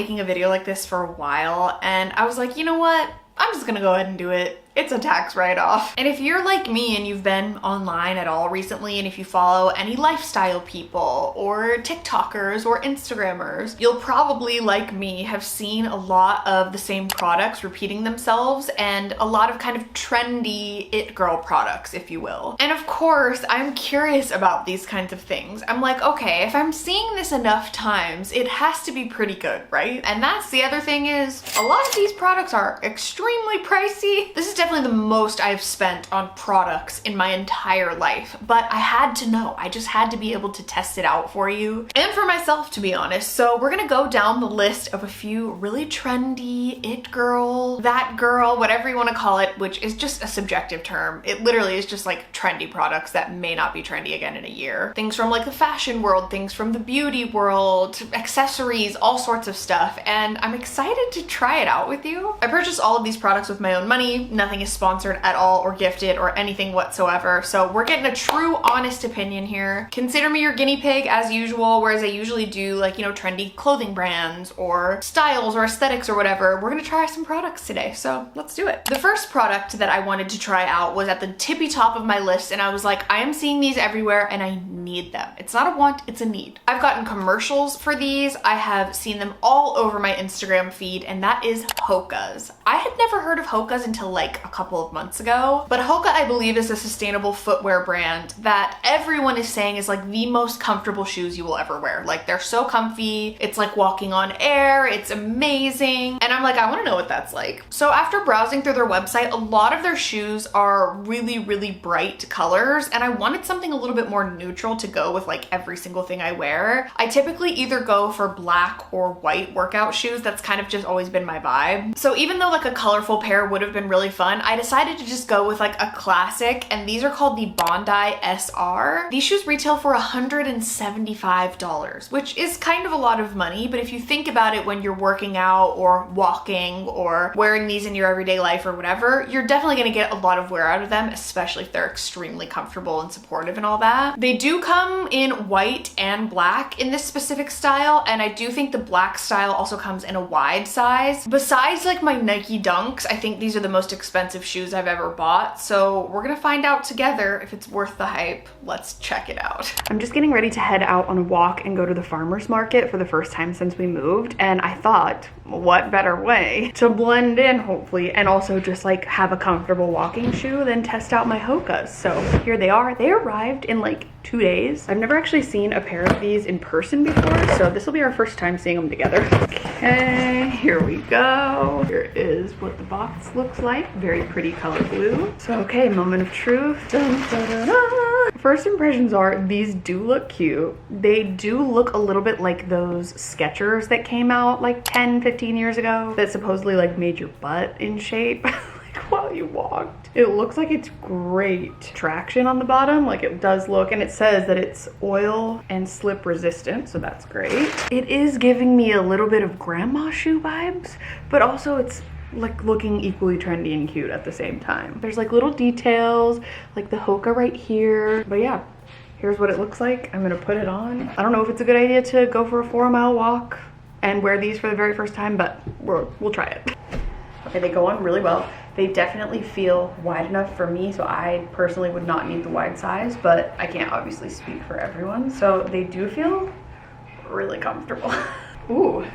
making a video like this for a while, and I was like, you know what? I'm just gonna go ahead and do it. It's a tax write-off. And if you're like me and you've been online at all recently, and if you follow any lifestyle people or TikTokers or Instagrammers, you'll probably, like me, have seen a lot of the same products repeating themselves and a lot of kind of trendy it girl products, if you will. And of course, I'm curious about these kinds of things. I'm like, okay, if I'm seeing this enough times, it has to be pretty good, right? And that's the other thing is, a lot of these products are extremely pricey. This is definitely the most I've spent on products in my entire life, but I had to know. I just had to be able to test it out for you and for myself, to be honest. So we're gonna go down the list of a few really trendy, it girl, that girl, whatever you want to call it, which is just a subjective term. It literally is just like trendy products that may not be trendy again in a year. Things from like the fashion world, things from the beauty world, accessories, all sorts of stuff. And I'm excited to try it out with you. I purchased all of these products with my own money. Nothing is sponsored at all or gifted or anything whatsoever. So we're getting a true honest opinion here. Consider me your guinea pig as usual, whereas I usually do like, you know, trendy clothing brands or styles or aesthetics or whatever. We're gonna try some products today, so let's do it. The first product that I wanted to try out was at the tippy top of my list, and I was like, I am seeing these everywhere and I need them. It's not a want, it's a need. I've gotten commercials for these. I have seen them all over my Instagram feed, and that is Hoka's. I had never heard of Hoka's until like a couple of months ago, but Hoka, I believe, is a sustainable footwear brand that everyone is saying is like the most comfortable shoes you will ever wear. Like, they're so comfy. It's like walking on air. It's amazing. And I'm like, I want to know what that's like. So after browsing through their website, a lot of their shoes are really, really bright colors, and I wanted something a little bit more neutral to go with like every single thing I wear. I typically either go for black or white workout shoes. That's kind of just always been my vibe. So even though like a colorful pair would have been really fun, I decided to just go with like a classic, and these are called the Bondi SR. These shoes retail for $175, which is kind of a lot of money, but if you think about it, when you're working out or walking or wearing these in your everyday life or whatever, you're definitely gonna get a lot of wear out of them, especially if they're extremely comfortable and supportive and all that. They do come in white and black in this specific style, and I do think the black style also comes in a wide size. Besides like my Nike Dunks, I think these are the most expensive shoes I've ever bought, so we're gonna find out together if it's worth the hype. Let's check it out. I'm just getting ready to head out on a walk and go to the farmer's market for the first time since we moved, and I thought, what better way to blend in, hopefully, and also just like have a comfortable walking shoe than test out my Hokas. So here they are. They arrived in like 2 days. I've never actually seen a pair of these in person before, so this will be our first time seeing them together. Okay, here we go. Here is what the box looks like. Very pretty color blue. So okay, moment of truth. Dun, dun, dun, dun. First impressions are these do look cute. They do look a little bit like those Skechers that came out like 10-15 years ago that supposedly like made your butt in shape like while you walked. It looks like it's great traction on the bottom, like it does look, and it says that it's oil and slip resistant, so that's great. It is giving me a little bit of grandma shoe vibes, but also it's like looking equally trendy and cute at the same time. There's like little details, like the Hoka right here, but yeah, here's what it looks like. I'm gonna put it on. I don't know if it's a good idea to go for a 4-mile walk and wear these for the very first time, but we'll try it. Okay, they go on really well. They definitely feel wide enough for me, so I personally would not need the wide size, but I can't obviously speak for everyone. So they do feel really comfortable. Ooh.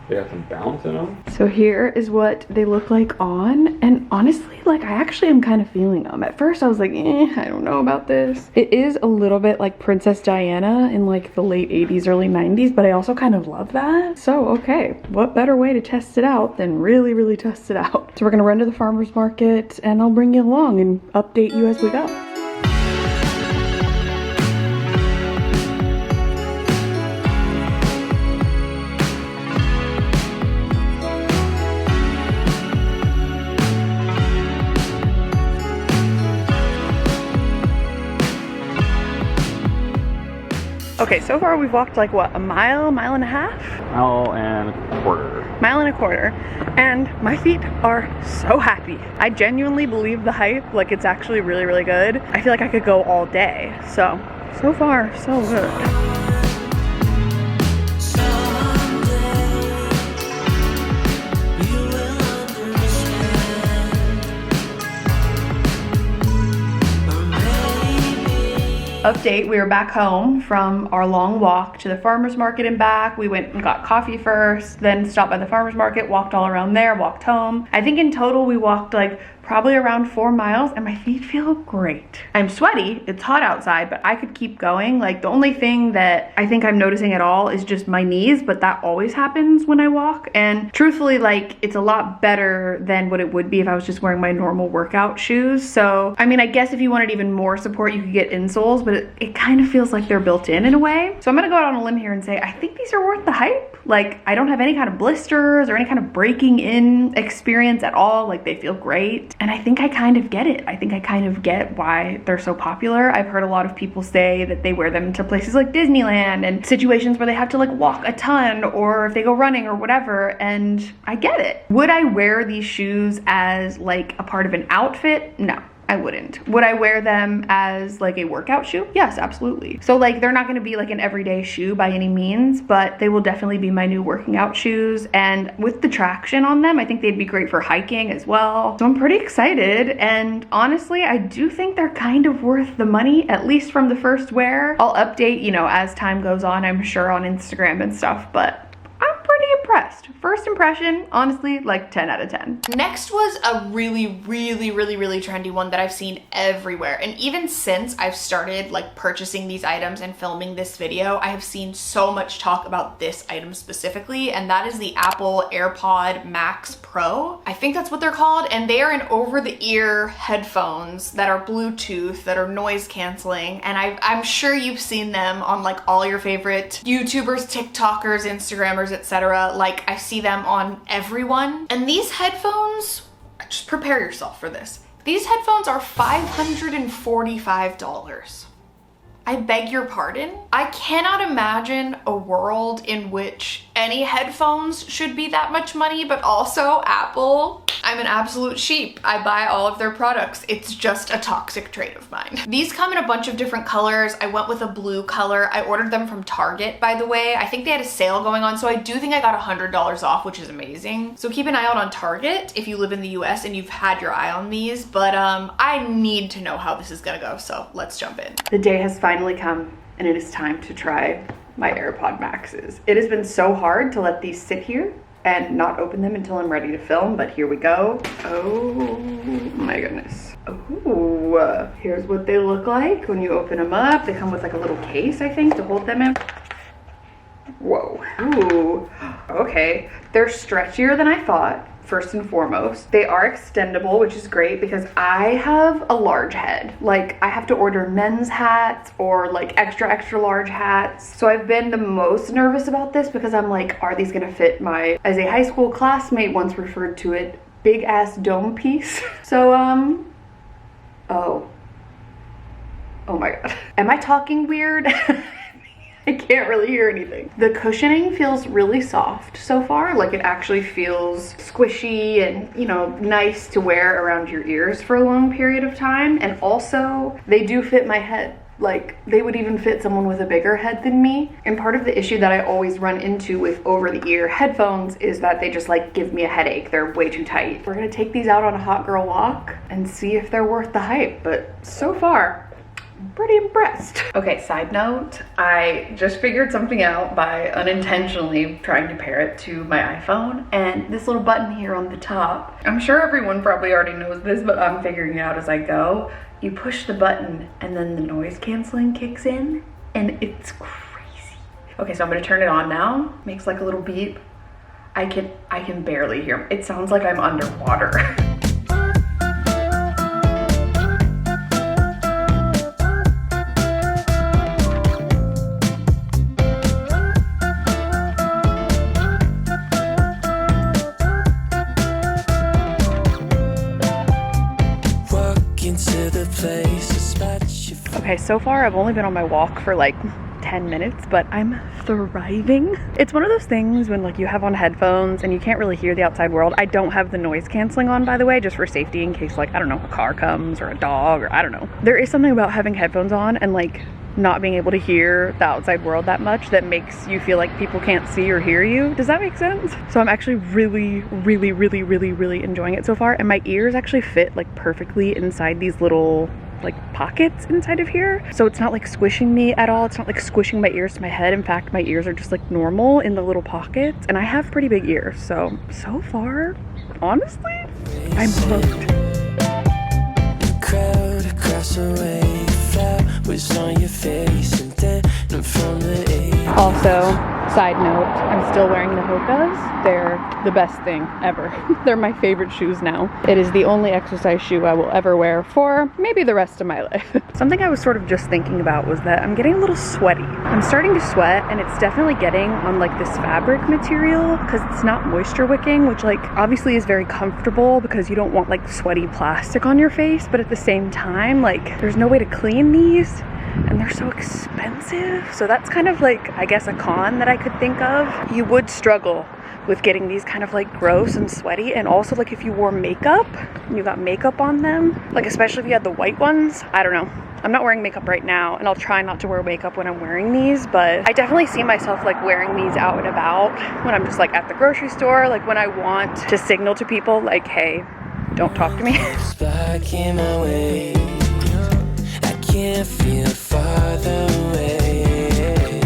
They got some bounce in them. So here is what they look like on, and honestly, like, I actually am kind of feeling them. At first I was like, I don't know about this. It is a little bit like Princess Diana in like the late 80s, early 90s, but I also kind of love that. So okay, what better way to test it out than really test it out? So we're gonna run to the farmer's market and I'll bring you along and update you as we go. Okay, so far we've walked like what, a mile, mile and a half? Mile and a quarter. Mile and a quarter. And my feet are so happy. I genuinely believe the hype, like it's actually really good. I feel like I could go all day. So far, so good. Update, we were back home from our long walk to the farmer's market and back. We went and got coffee first, then stopped by the farmer's market, walked all around there, walked home. I think in total we walked like probably around 4 miles and my feet feel great. I'm sweaty, it's hot outside, but I could keep going. Like the only thing that I think I'm noticing at all is just my knees, but that always happens when I walk. And truthfully, like it's a lot better than what it would be if I was just wearing my normal workout shoes. So, I mean, I guess if you wanted even more support, you could get insoles, but it kind of feels like they're built in a way. So I'm gonna go out on a limb here and say, I think these are worth the hype. Like I don't have any kind of blisters or any kind of breaking in experience at all. Like they feel great. And I think I kind of get it. I think I kind of get why they're so popular. I've heard a lot of people say that they wear them to places like Disneyland and situations where they have to like walk a ton or if they go running or whatever, and I get it. Would I wear these shoes as like a part of an outfit? No. I wouldn't. Would I wear them as like a workout shoe? Yes, absolutely. So like they're not gonna be like an everyday shoe by any means, but they will definitely be my new working out shoes. And with the traction on them, I think they'd be great for hiking as well. So I'm pretty excited. And honestly, I do think they're kind of worth the money, at least from the first wear. I'll update, you know, as time goes on, I'm sure on Instagram and stuff, but I'm pretty impressed. First impression, honestly, like 10 out of 10. Next was a really trendy one that I've seen everywhere. And even since I've started like purchasing these items and filming this video, I have seen so much talk about this item specifically, and that is the Apple AirPod Max Pro. I think that's what they're called, and they are an over-the-ear headphones that are Bluetooth, that are noise canceling, and I'm sure you've seen them on like all your favorite YouTubers, TikTokers, Instagrammers, etc. Like I see them on everyone. And these headphones, just prepare yourself for this. These headphones are $545. I beg your pardon? I cannot imagine a world in which any headphones should be that much money, but also Apple. I'm an absolute sheep. I buy all of their products. It's just a toxic trait of mine. These come in a bunch of different colors. I went with a blue color. I ordered them from Target, by the way. I think they had a sale going on, so I do think I got $100 off, which is amazing. So keep an eye out on Target if you live in the US and you've had your eye on these, but I need to know how this is gonna go, so let's jump in. The day has finally come and it is time to try my AirPod Maxes. It has been so hard to let these sit here and not open them until I'm ready to film, but here we go. Oh my goodness. Ooh, here's what they look like when you open them up. They come with like a little case, I think, to hold them in. Whoa. Ooh, okay. They're stretchier than I thought. First and foremost, they are extendable, which is great because I have a large head. Like I have to order men's hats or like extra large hats. So I've been the most nervous about this because I'm like, are these gonna fit my, as a high school classmate once referred to it, big ass dome piece? So, oh my God. Am I talking weird? I can't really hear anything. The cushioning feels really soft so far. Like it actually feels squishy and, you know, nice to wear around your ears for a long period of time. And also they do fit my head. Like they would even fit someone with a bigger head than me. And part of the issue that I always run into with over-the-ear headphones is that they just like give me a headache. They're way too tight. We're gonna take these out on a hot girl walk and see if they're worth the hype. But so far, pretty impressed. Okay, side note, I just figured something out by unintentionally trying to pair it to my iPhone, and this little button here on the top, I'm sure everyone probably already knows this, but I'm figuring it out as I go. You push the button and then the noise canceling kicks in and it's crazy. Okay, so I'm gonna turn it on now. Makes like a little beep. I can barely hear. It sounds like I'm underwater. Okay, so far I've only been on my walk for like 10 minutes, but I'm thriving. It's one of those things when like you have on headphones and you can't really hear the outside world. I don't have the noise canceling on, by the way, just for safety in case like, I don't know, a car comes or a dog or I don't know. There is something about having headphones on and like not being able to hear the outside world that much that makes you feel like people can't see or hear you. Does that make sense? So I'm actually really enjoying it so far, and my ears actually fit like perfectly inside these little like pockets inside of here. So it's not like squishing me at all. It's not like squishing my ears to my head. In fact, my ears are just like normal in the little pockets. And I have pretty big ears. So far, honestly, I'm hooked. Crowd across the way, flowers on your face, and then from the Also, side note, I'm still wearing the hokas. They're the best thing ever. They're my favorite shoes now. It is the only exercise shoe I will ever wear for maybe the rest of my life. Something I was sort of just thinking about was that I'm getting a little sweaty. I'm starting to sweat, and it's definitely getting on like this fabric material because it's not moisture wicking, which like obviously is very comfortable because you don't want like sweaty plastic on your face, but at the same time, like there's no way to clean these. And they're so expensive. So that's kind of like, I guess, a con that I could think of. You would struggle with getting these kind of like gross and sweaty. And also like if you wore makeup and you got makeup on them, like especially if you had the white ones, I don't know. I'm not wearing makeup right now, and I'll try not to wear makeup when I'm wearing these, but I definitely see myself like wearing these out and about when I'm just like at the grocery store, like when I want to signal to people like, hey, don't talk to me. black in my way. Can't feel farther away.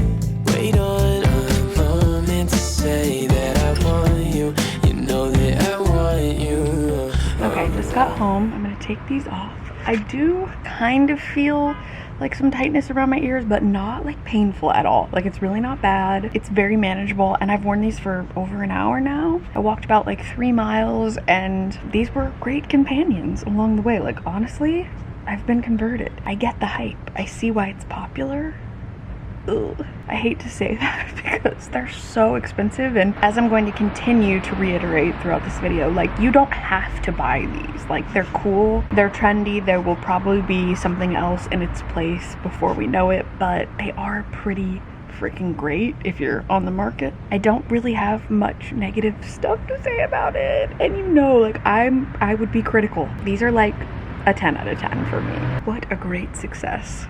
Wait on a moment to say that I want you. You know that I want you. Okay, just got home. I'm gonna take these off. I do kind of feel like some tightness around my ears, but not like painful at all. Like it's really not bad. It's very manageable, and I've worn these for over an hour now. I walked about like 3 miles, and these were great companions along the way. Like honestly, I've been converted. I get the hype. I see why it's popular. Ugh. I hate to say that because they're so expensive, and as I'm going to continue to reiterate throughout this video, like you don't have to buy these. Like they're cool, they're trendy, there will probably be something else in its place before we know it, but they are pretty freaking great if you're on the market. I don't really have much negative stuff to say about it, and you know, like I would be critical. These are like a 10 out of 10 for me. What a great success.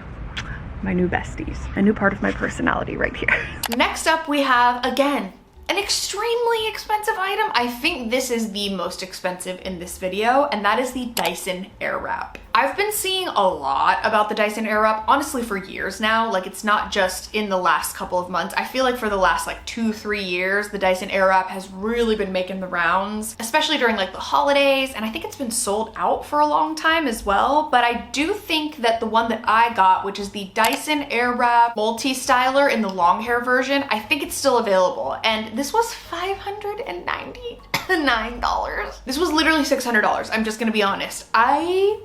My new besties. A new part of my personality right here. Next up we have, again, an extremely expensive item. I think this is the most expensive in this video, and that is the Dyson Airwrap. I've been seeing a lot about the Dyson Airwrap, honestly, for years now. Like, it's not just in the last couple of months. I feel like for the last like 2-3 years, the Dyson Airwrap has really been making the rounds, especially during like the holidays, and I think it's been sold out for a long time as well. But I do think that the one that I got, which is the Dyson Airwrap multi-styler in the long hair version, I think it's still available, and this was $599. This was literally $600. I'm just gonna be honest. I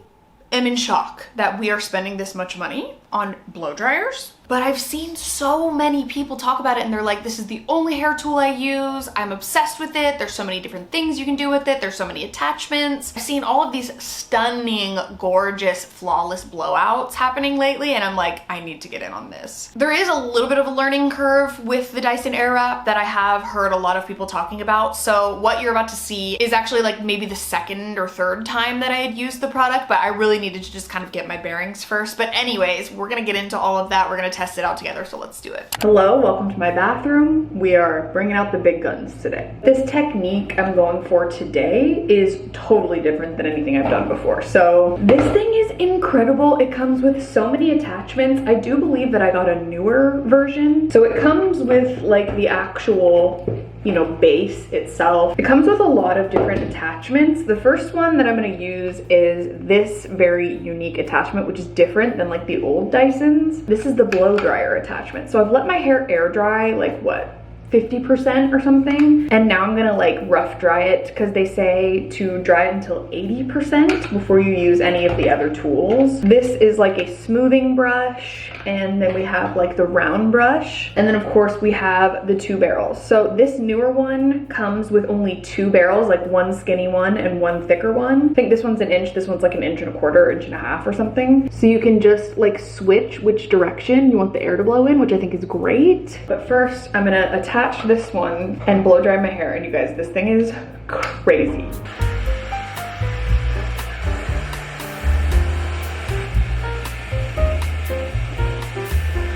am in shock that we are spending this much money on blow dryers. But I've seen so many people talk about it, and they're like, this is the only hair tool I use. I'm obsessed with it. There's so many different things you can do with it. There's so many attachments. I've seen all of these stunning, gorgeous, flawless blowouts happening lately, and I'm like, I need to get in on this. There is a little bit of a learning curve with the Dyson Airwrap that I have heard a lot of people talking about. So what you're about to see is actually like maybe the second or third time that I had used the product, but I really needed to just kind of get my bearings first. But anyways, we're gonna get into all of that. We're gonna test it out together, so let's do it. Hello, welcome to my bathroom. We are bringing out the big guns today. This technique I'm going for today is totally different than anything I've done before. So this thing is incredible. It comes with so many attachments. I do believe that I got a newer version. So it comes with like the actual, you know, base itself. It comes with a lot of different attachments. The first one that I'm gonna use is this very unique attachment, which is different than like the old Dysons. This is the blow dryer attachment. So I've let my hair air dry like what, 50% or something, and now I'm gonna like rough dry it because they say to dry it until 80% before you use any of the other tools. This is like a smoothing brush, and then we have like the round brush, and then of course we have the 2 barrels. So this newer one comes with only 2 barrels, like one skinny one and one thicker one. I think this one's an inch, this one's like an 1.25 inches, 1.5 inches or something. So you can just like switch which direction you want the air to blow in, which I think is great. But first I'm gonna attach this one and blow dry my hair, and you guys, this thing is crazy.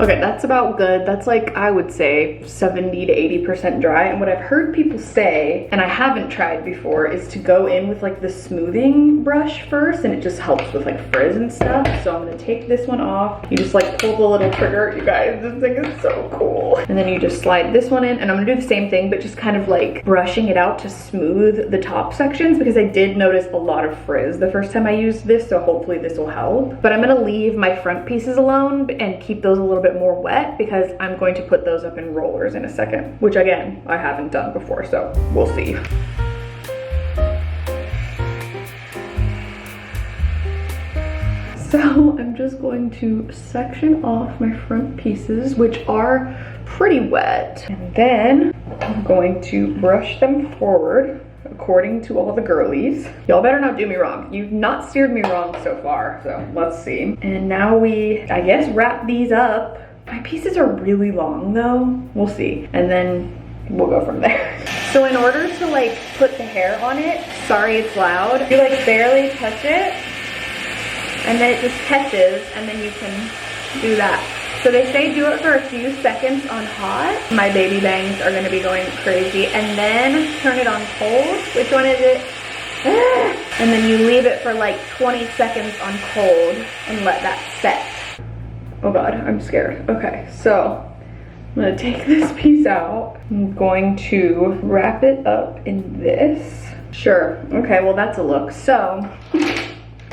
Okay, that's about good. That's like, I would say 70 to 80% dry. And what I've heard people say, and I haven't tried before, is to go in with like the smoothing brush first, and it just helps with like frizz and stuff. So I'm gonna take this one off. You just like pull the little trigger. You guys, this thing is so cool. And then you just slide this one in, and I'm gonna do the same thing, but just kind of like brushing it out to smooth the top sections, because I did notice a lot of frizz the first time I used this, so hopefully this will help. But I'm gonna leave my front pieces alone and keep those a little bit more wet, because I'm going to put those up in rollers in a second, which again, I haven't done before, so we'll see. So I'm just going to section off my front pieces, which are pretty wet, and then I'm going to brush them forward according to all the girlies. Y'all better not do me wrong. You've not steered me wrong so far, so let's see. And now we, I guess, wrap these up. My pieces are really long though. We'll see. And then we'll go from there. So in order to like put the hair on it, sorry it's loud, you like barely touch it, and then it just catches, and then you can do that. So they say do it for a few seconds on hot. My baby bangs are gonna be going crazy. And then turn it on cold. Which one is it? And then you leave it for like 20 seconds on cold and let that set. Oh God, I'm scared. Okay, so I'm gonna take this piece out. I'm going to wrap it up in this. Sure, okay, well that's a look. So,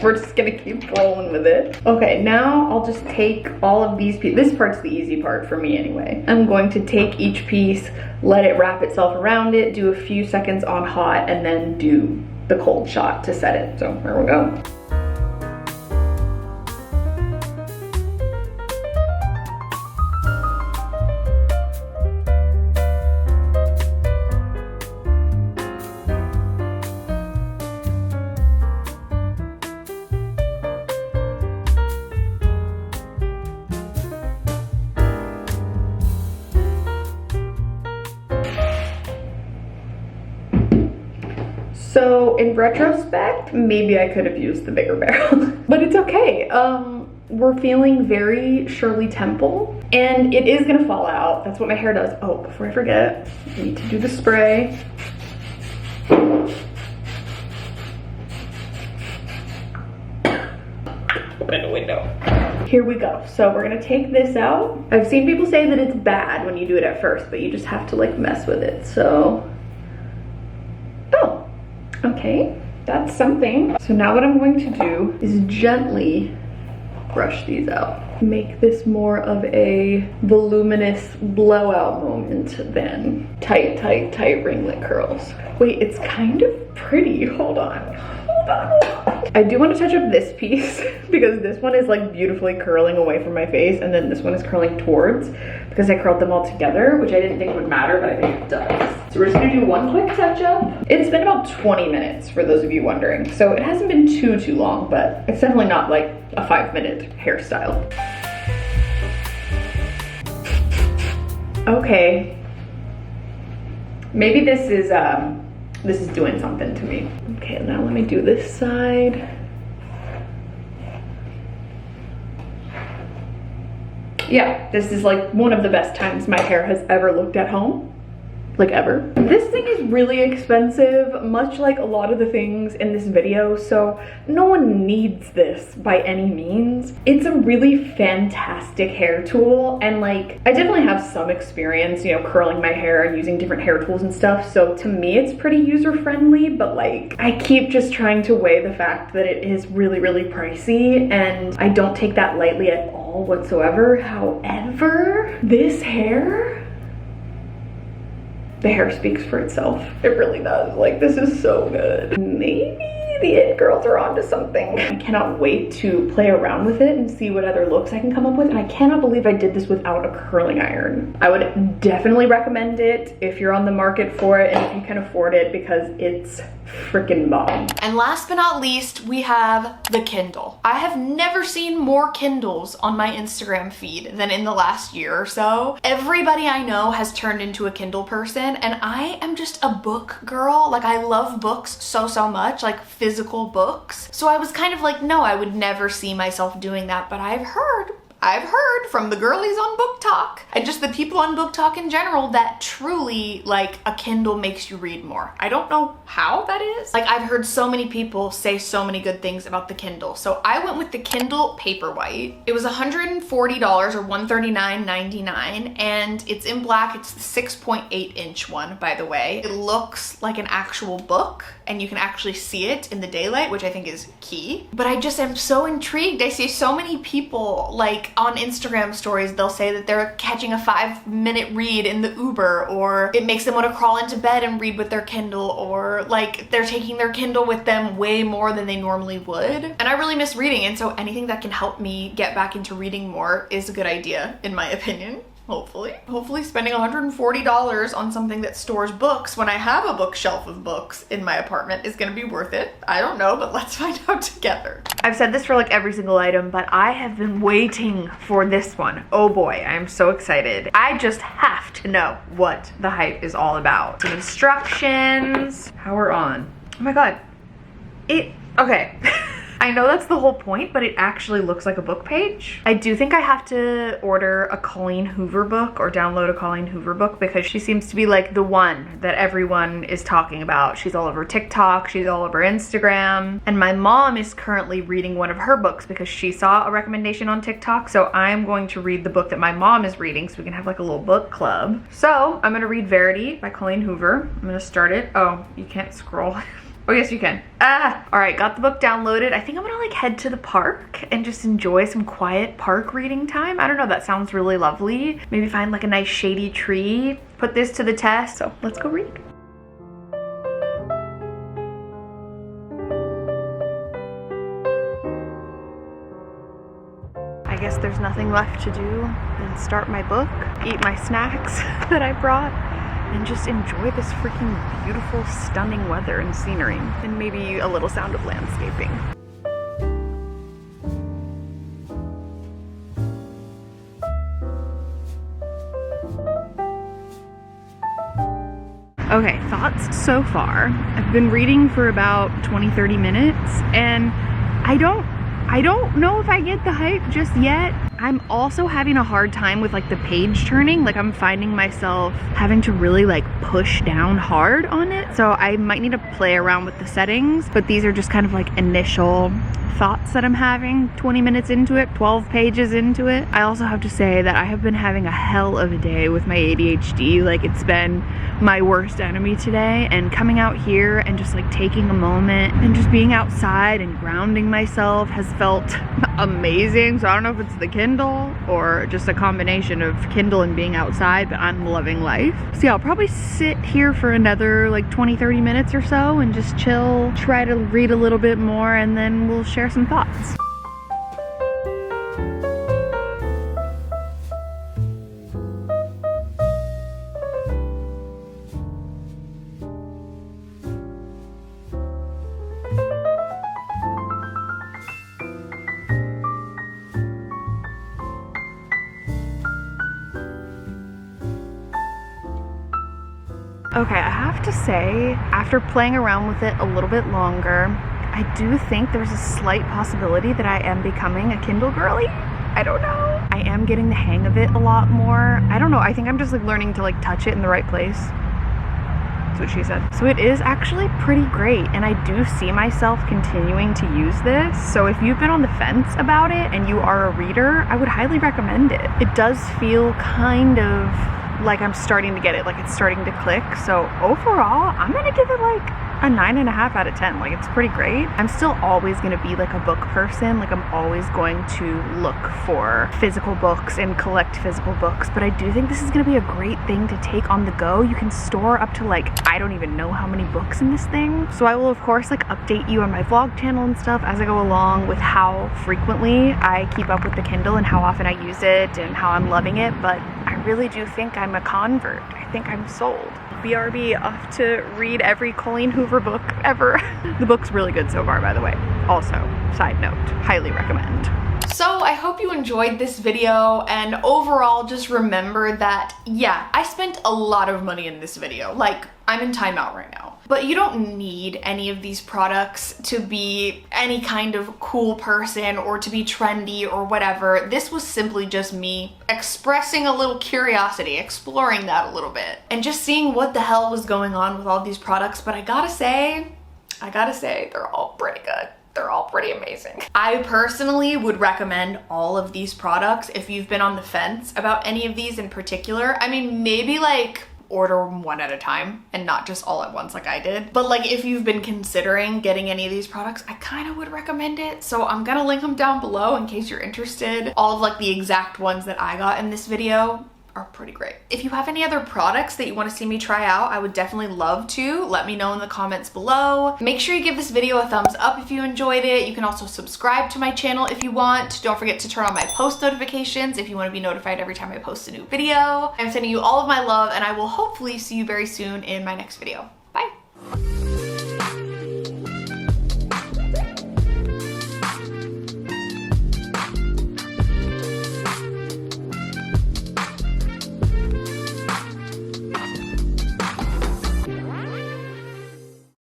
we're just gonna keep rolling with it. Okay, now I'll just take all of these pieces. This part's the easy part for me anyway. I'm going to take each piece, let it wrap itself around it, do a few seconds on hot, and then do the cold shot to set it. So here we go. So in retrospect, maybe I could have used the bigger barrel, but it's okay. We're feeling very Shirley Temple, and it is gonna fall out. That's what my hair does. Oh, before I forget, I need to do the spray. Open the window. Here we go. So we're gonna take this out. I've seen people say that it's bad when you do it at first, but you just have to like mess with it. So, oh, okay, that's something. So now what I'm going to do is gently brush these out. Make this more of a voluminous blowout moment than tight, tight, tight ringlet curls. Wait, it's kind of pretty. Hold on. I do want to touch up this piece because this one is like beautifully curling away from my face, and then this one is curling towards because I curled them all together, which I didn't think would matter, but I think it does. So we're just gonna do one quick touch up. It's been about 20 minutes for those of you wondering. So it hasn't been too long, but it's definitely not like a 5-minute hairstyle. Okay. Maybe this is doing something to me. Okay, now let me do this side. Yeah, this is like one of the best times my hair has ever looked at home. Like ever. This thing is really expensive, much like a lot of the things in this video, so no one needs this by any means. It's a really fantastic hair tool, and like I definitely have some experience, you know, curling my hair and using different hair tools and stuff, so to me it's pretty user-friendly, but like I keep just trying to weigh the fact that it is really pricey, and I don't take that lightly at all whatsoever. However, this hair, the hair speaks for itself. It really does. Like, this is so good. Maybe the It girls are onto something. I cannot wait to play around with it and see what other looks I can come up with. And I cannot believe I did this without a curling iron. I would definitely recommend it if you're on the market for it and if you can afford it, because it's freaking bomb. And last but not least, we have the Kindle. I have never seen more Kindles on my Instagram feed than in the last year or so. Everybody I know has turned into a Kindle person, and I am just a book girl. Like, I love books so much, like physical books. So I was kind of like, no, I would never see myself doing that, but I've heard I've heard from the girlies on Book Talk and just the people on Book Talk in general that truly, like, a Kindle makes you read more. I don't know how that is. Like, I've heard so many people say so many good things about the Kindle. So I went with the Kindle Paperwhite. It was $140 or $139.99, and it's in black. It's the 6.8-inch one, by the way. It looks like an actual book, and you can actually see it in the daylight, which I think is key. But I just am so intrigued. I see so many people, like, on Instagram stories, they'll say that they're catching a 5-minute read in the Uber, or it makes them want to crawl into bed and read with their Kindle, or like they're taking their Kindle with them way more than they normally would. And I really miss reading, and so anything that can help me get back into reading more is a good idea, in my opinion. Hopefully spending $140 on something that stores books when I have a bookshelf of books in my apartment is gonna be worth it. I don't know, but let's find out together. I've said this for like every single item, but I have been waiting for this one. Oh boy, I'm so excited. I just have to know what the hype is all about. Some instructions, power on. Oh my God, okay. I know that's the whole point, but it actually looks like a book page. I do think I have to order a Colleen Hoover book or download a Colleen Hoover book because she seems to be like the one that everyone is talking about. She's all over TikTok, she's all over Instagram. And my mom is currently reading one of her books because she saw a recommendation on TikTok. So I'm going to read the book that my mom is reading so we can have like a little book club. So I'm gonna read Verity by Colleen Hoover. I'm gonna start it. Oh, you can't scroll. Oh, yes, you can. All right, got the book downloaded. I think I'm gonna like head to the park and just enjoy some quiet park reading time. I don't know, that sounds really lovely. Maybe find like a nice shady tree, put this to the test. So let's go read. I guess there's nothing left to do than start my book, eat my snacks that I brought, and just enjoy this freaking beautiful, stunning weather and scenery, and maybe a little sound of landscaping. Okay, thoughts so far. I've been reading for about 20-30 minutes, and I don't know if I get the hype just yet. I'm also having a hard time with like the page turning. Like I'm finding myself having to really like push down hard on it. So I might need to play around with the settings, but these are just kind of like initial thoughts that I'm having 20 minutes into it, 12 pages into it. I also have to say that I have been having a hell of a day with my ADHD. Like it's been my worst enemy today, and coming out here and just like taking a moment and just being outside and grounding myself has felt amazing. So I don't know if it's the Kindle or just a combination of Kindle and being outside, but I'm loving life. So yeah, I'll probably sit here for another like 20-30 minutes or so and just chill, try to read a little bit more, and then we'll share some thoughts. Okay, I have to say, after playing around with it a little bit longer, I do think there's a slight possibility that I am becoming a Kindle girly. I don't know. I am getting the hang of it a lot more. I don't know, I think I'm just like learning to like touch it in the right place. That's what she said. So it is actually pretty great, and I do see myself continuing to use this. So if you've been on the fence about it and you are a reader, I would highly recommend it. It does feel kind of like I'm starting to get it, like it's starting to click. So overall, I'm gonna give it like a 9.5 out of 10. Like it's pretty great. I'm still always gonna be like a book person. Like I'm always going to look for physical books and collect physical books, but I do think this is gonna be a great thing to take on the go. You can store up to like, I don't even know how many books in this thing. So I will of course like update you on my vlog channel and stuff as I go along with how frequently I keep up with the Kindle and how often I use it and how I'm loving it. But I really do think I'm a convert. I think I'm sold. BRB, off to read every Colleen Hoover book ever. The book's really good so far, by the way. Also, side note, highly recommend. So I hope you enjoyed this video, and overall just remember that, yeah, I spent a lot of money in this video. Like, I'm in timeout right now. But you don't need any of these products to be any kind of cool person or to be trendy or whatever. This was simply just me expressing a little curiosity, exploring that a little bit, and just seeing what the hell was going on with all these products. But I gotta say, they're all pretty good. They're all pretty amazing. I personally would recommend all of these products if you've been on the fence about any of these in particular. I mean, maybe like order one at a time and not just all at once like I did. But like if you've been considering getting any of these products, I kind of would recommend it. So I'm gonna link them down below in case you're interested. All of like the exact ones that I got in this video are pretty great. If you have any other products that you want to see me try out, I would definitely love to. Let me know in the comments below. Make sure you give this video a thumbs up if you enjoyed it. You can also subscribe to my channel if you want. Don't forget to turn on my post notifications if you want to be notified every time I post a new video. I'm sending you all of my love, and I will hopefully see you very soon in my next video.